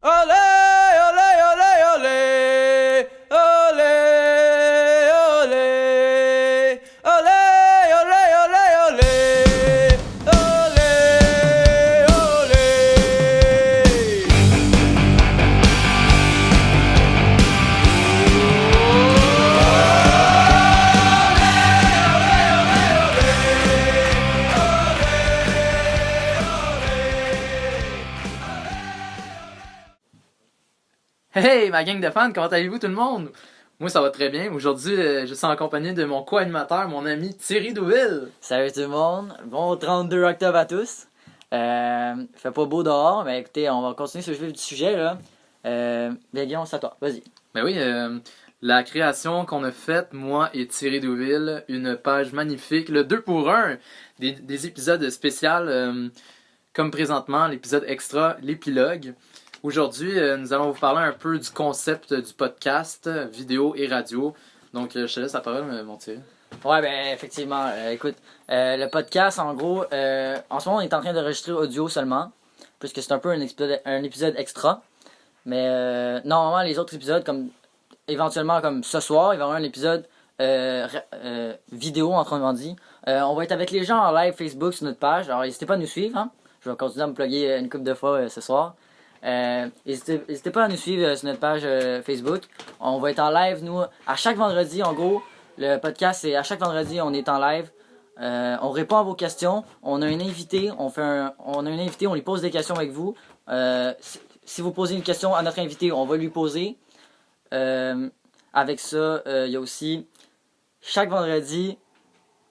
Olé, olé, olé, olé. Olé, olé. Olé, olé, olé, olé. Olé, olé. Hey, ma gang de fans, comment allez-vous tout le monde? Moi, ça va très bien. Aujourd'hui, je suis en compagnie de mon co-animateur, mon ami Thierry Douville. Salut tout le monde, bon 32 octobre à tous. Fait pas beau dehors, mais écoutez, on va continuer sur le vif du sujet là. Bien Guillaume, c'est à toi, vas-y. Ben oui, la création qu'on a faite, moi et Thierry Douville, une page magnifique, le 2 pour 1, des épisodes spéciaux, comme présentement, l'épisode extra, l'épilogue. Aujourd'hui, nous allons vous parler un peu du concept du podcast, vidéo et radio. Donc, je te laisse la parole, mon Thierry. Ouais, ben effectivement, écoute, le podcast en gros, en ce moment on est en train d'enregistrer audio seulement, puisque c'est un peu un épisode extra. Mais normalement les autres épisodes, comme éventuellement comme ce soir, il va y avoir un épisode vidéo autrement dit. On va être avec les gens en live Facebook sur notre page, alors n'hésitez pas à nous suivre, hein. Je vais continuer à me plugger une couple de fois ce soir. N'hésitez pas à nous suivre sur notre page Facebook. On va être en live, nous, à chaque vendredi, en gros. Le podcast, c'est à chaque vendredi, on est en live. On répond à vos questions. On a un invité, on lui pose des questions avec vous. Si vous posez une question à notre invité, on va lui poser. Avec ça, il y a aussi, chaque vendredi,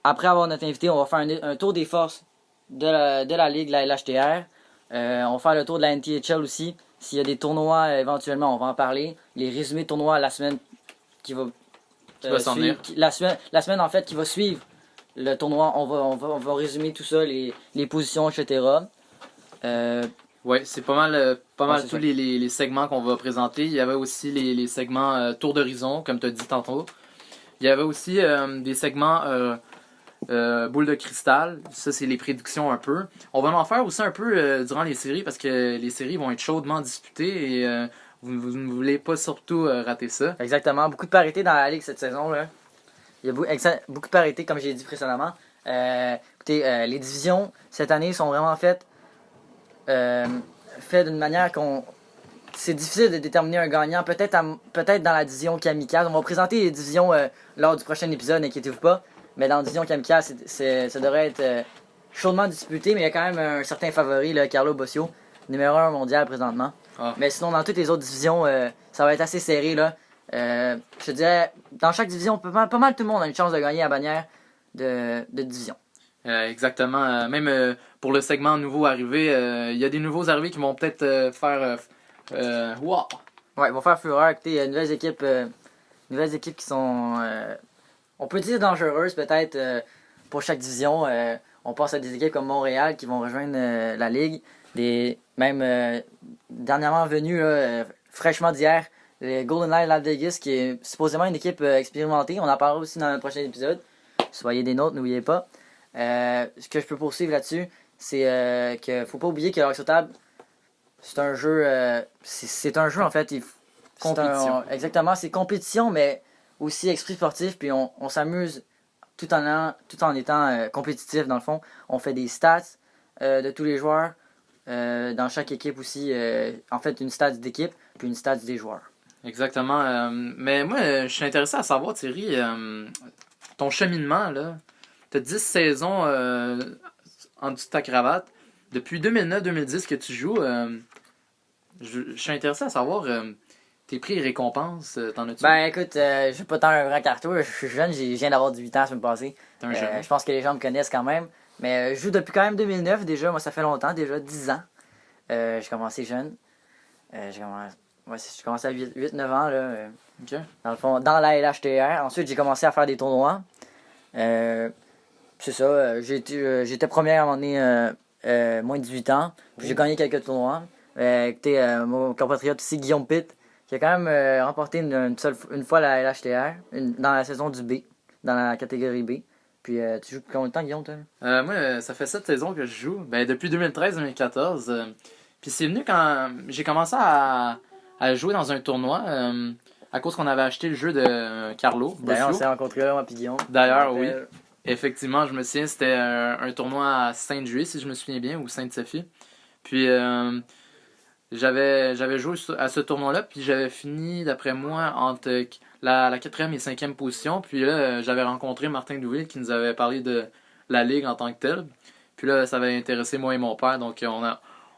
après avoir notre invité, on va faire un tour des forces de la Ligue, la LHTR. On va faire le tour de la NTHL aussi. S'il y a des tournois, éventuellement, on va en parler. Les résumés de tournois la semaine qui va s'en venir. la semaine en fait qui va suivre le tournoi. On va résumer tout ça, les positions, etc. Ouais, c'est pas mal c'est tous ça. les segments qu'on va présenter. Il y avait aussi les segments tour d'horizon, comme tu as dit tantôt. Il y avait aussi des segments boule de cristal. Ça, c'est les prédictions un peu. On va en faire aussi un peu durant les séries parce que les séries vont être chaudement disputées et vous ne voulez pas surtout rater ça. Exactement. Beaucoup de parité dans la Ligue cette saison. Là. Il y a beaucoup de parité, comme j'ai dit précédemment. Écoutez, les divisions cette année sont vraiment faites d'une manière qu'on... C'est difficile de déterminer un gagnant. Peut-être dans la division kamikaze. On va présenter les divisions lors du prochain épisode, n'inquiétez-vous pas. Mais dans la division kamikaze, ça devrait être chaudement disputé. Mais il y a quand même un certain favori, là, Carlo Bossio, numéro 1 mondial présentement. Ah. Mais sinon, dans toutes les autres divisions, ça va être assez serré. Là. Je te dirais, dans chaque division, pas mal tout le monde a une chance de gagner la bannière de division. Exactement. Même pour le segment nouveau arrivé, il y a des nouveaux arrivés qui vont peut-être faire... wow! Ouais, ils vont faire fureur. Écoutez, il y a nouvelles équipes qui sont, on peut dire dangereuses peut-être pour chaque division. On pense à des équipes comme Montréal qui vont rejoindre la Ligue. Même dernièrement venus, fraîchement d'hier, les Golden Knights Las Vegas, qui est supposément une équipe expérimentée. On en parlera aussi dans le prochain épisode. Soyez des nôtres, n'oubliez pas. Ce que je peux poursuivre là-dessus, c'est qu'il faut pas oublier que l'Hockey sur table, c'est un jeu, c'est un jeu en fait. Compétition. Exactement, c'est compétition, mais aussi esprit sportif. Puis on s'amuse tout en étant compétitif dans le fond. On fait des stats de tous les joueurs. Dans chaque équipe aussi, en fait, une stats d'équipe puis une stats des joueurs. Exactement. Mais moi, je suis intéressé à savoir, Thierry, ton cheminement, là. Tu as 10 saisons en dessous de ta cravate. Depuis 2009-2010 que tu joues, je suis intéressé à savoir tes prix et récompenses. T'en as-tu? Ben écoute, je suis pas tant un grand carton. Je suis jeune, je viens d'avoir 18 ans la semaine passée. T'es un jeune. Je pense que les gens me connaissent quand même. Mais je joue depuis quand même 2009 déjà. Moi, ça fait longtemps, déjà 10 ans. J'ai commencé jeune. J'ai commencé à 8-9 ans, là, Ok. dans le fond, dans la LHTR. Ensuite, j'ai commencé à faire des tournois. C'est ça, j'étais première à un moment donné, moins de 18 ans. Puis j'ai gagné quelques tournois. Écoutez, mon compatriote ici, Guillaume Pitt, qui a quand même remporté une fois la LHTR, dans la saison du B, dans la catégorie B. Puis tu joues depuis combien de temps, Guillaume, toi? Moi, ça fait 7 saisons que je joue. Ben, depuis 2013-2014. Puis c'est venu quand j'ai commencé à jouer dans un tournoi, à cause qu'on avait acheté le jeu de Carlo. D'ailleurs, on Bossio. s'est rencontrés là, moi puis Guillaume. D'ailleurs, Je me oui. rappelle. Effectivement, je me souviens, c'était un tournoi à Sainte-Julie, si je me souviens bien, ou Sainte-Sophie. Puis j'avais joué à ce tournoi-là, puis j'avais fini, d'après moi, entre la 4e et 5e position. Puis là, j'avais rencontré Martin Douville qui nous avait parlé de la ligue en tant que telle. Puis là, ça avait intéressé moi et mon père. Donc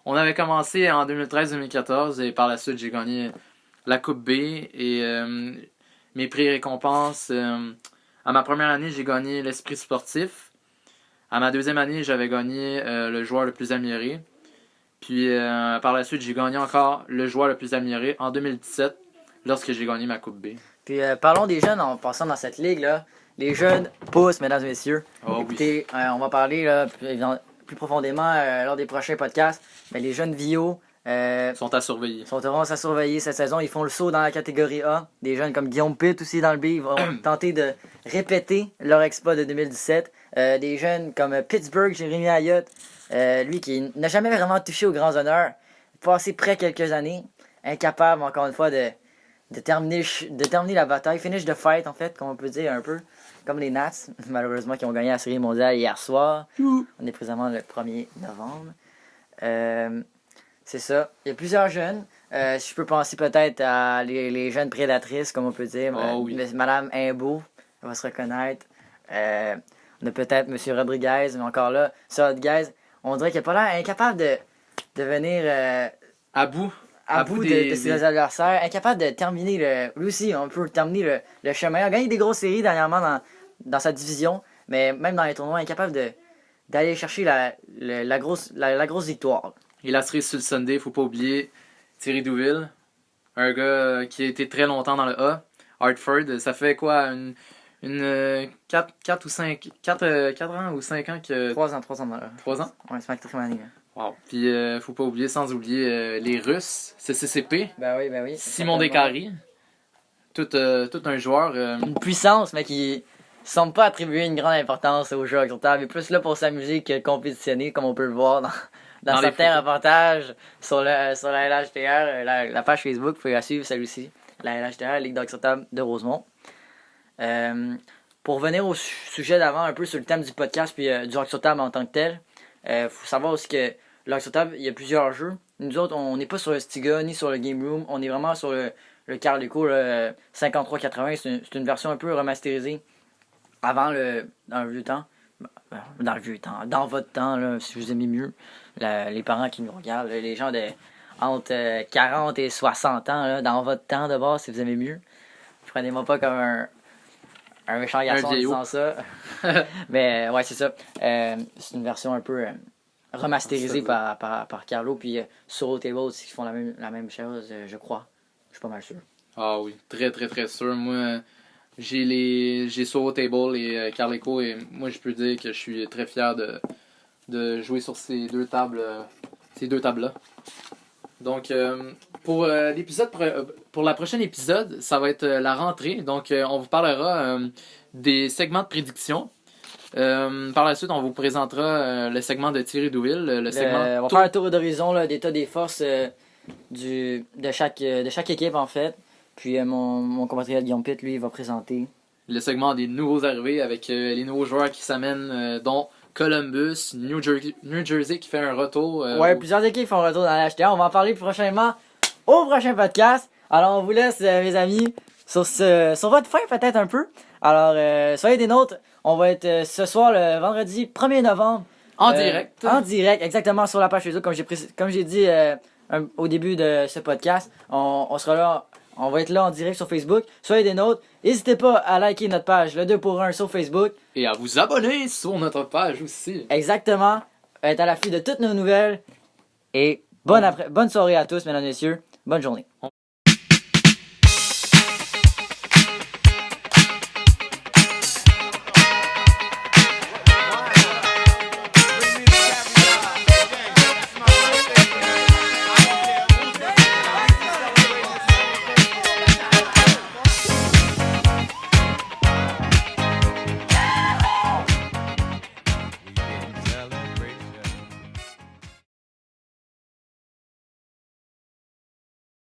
on avait commencé en 2013-2014 et par la suite, j'ai gagné la Coupe B et mes prix récompenses. À ma première année, j'ai gagné l'esprit sportif. À ma deuxième année, j'avais gagné le joueur le plus amélioré. Puis par la suite, j'ai gagné encore le joueur le plus amélioré en 2017 lorsque j'ai gagné ma Coupe B. Puis parlons des jeunes en passant dans cette ligue-là. Les jeunes poussent, mesdames et messieurs. Oh, Écoutez, on va parler là, plus profondément lors des prochains podcasts. Mais les jeunes Vio Sont à surveiller. sont vraiment à surveiller cette saison. Ils font le saut dans la catégorie A. Des jeunes comme Guillaume Pitt aussi dans le B. Ils vont tenter de répéter leur exploit de 2017. Des jeunes comme Pittsburgh, Jérémy Ayotte. Lui qui n'a jamais vraiment touché aux grands honneurs. Passé près quelques années. Incapable encore une fois de terminer la bataille. Finish the fight en fait, comme on peut dire un peu. Comme les Nats, malheureusement, qui ont gagné la série mondiale hier soir. On est présentement le 1er novembre. C'est ça. Il y a plusieurs jeunes. Si je peux penser peut-être à les jeunes prédatrices, comme on peut dire. Oh, oui. Madame Imbeau, elle va se reconnaître. On a peut-être Monsieur Rodriguez, mais encore là, ça, Rodriguez, on dirait qu'il n'a pas l'air incapable de venir À bout. à bout de ses adversaires. Incapable de terminer lui aussi, on peut terminer le chemin. Il a gagné des grosses séries dernièrement dans sa division, mais même dans les tournois, incapable d'aller chercher la grosse victoire. Et la série sur le Sunday, faut pas oublier Thierry Douville, un gars qui a été très longtemps dans le A. Hartford, ça fait quoi, une 4 ans ou 5 ans que... 3 ans dans le 3 ans? Ouais, c'est ma 4e année. Là. Wow. Puis faut pas oublier, sans oublier les Russes, CCCP, Ben oui. Simon Descaries, tout un joueur. Une puissance, mais qui semble pas attribuer une grande importance au jeu exortable, mais plus là pour s'amuser que compétitionner, comme on peut le voir dans Dans les certains photos. reportages sur la LHTR, la page Facebook, vous pouvez la suivre celle-ci, la LHTR, Ligue d'exortable de Rosemont. Pour revenir au sujet d'avant, un peu sur le thème du podcast puis du exortable en tant que tel, faut savoir aussi que l'exortable, il y a plusieurs jeux. Nous autres, on n'est pas sur le Stiga ni sur le Game Room, on est vraiment sur le Carleco 5380, c'est une version un peu remasterisée avant dans le vieux temps. Dans votre temps, là, si vous aimez mieux, les parents qui nous regardent, les gens entre 40 et 60 ans, là, dans votre temps de base, si vous aimez mieux. Prenez-moi pas comme un méchant garçon en disant ça. Mais ouais, c'est ça. C'est une version un peu remasterisée par Carlo, puis Solo Table aussi qui font la même chose, je crois. Je suis pas mal sûr. Ah oui, très très très sûr. Moi, j'ai Solo Table et Carleco et moi je peux dire que je suis très fier de jouer sur ces deux tables-là. Donc pour la prochaine épisode, ça va être la rentrée. Donc on vous parlera des segments de prédiction. Par la suite, on vous présentera le segment de Thierry Douville, le segment. On va faire un tour d'horizon là, d'état des forces de chaque équipe en fait. Puis mon compatriote Guillaume Pitt, lui, va présenter Le segment des nouveaux arrivés avec les nouveaux joueurs qui s'amènent, dont Columbus, New Jersey qui fait un retour. plusieurs équipes font un retour dans la HTA. On va en parler prochainement au prochain podcast. Alors, on vous laisse, mes amis, sur votre faim peut-être un peu. Alors, soyez des nôtres. On va être ce soir, le vendredi 1er novembre. En direct. En direct, exactement, sur la page Facebook, comme j'ai dit au début de ce podcast. On sera là. On va être là en direct sur Facebook. Soyez des nôtres. N'hésitez pas à liker notre page, le 2 pour 1 sur Facebook. Et à vous abonner sur notre page aussi. Exactement. Être à l'affût de toutes nos nouvelles. Et bonne soirée à tous, mesdames et messieurs. Bonne journée.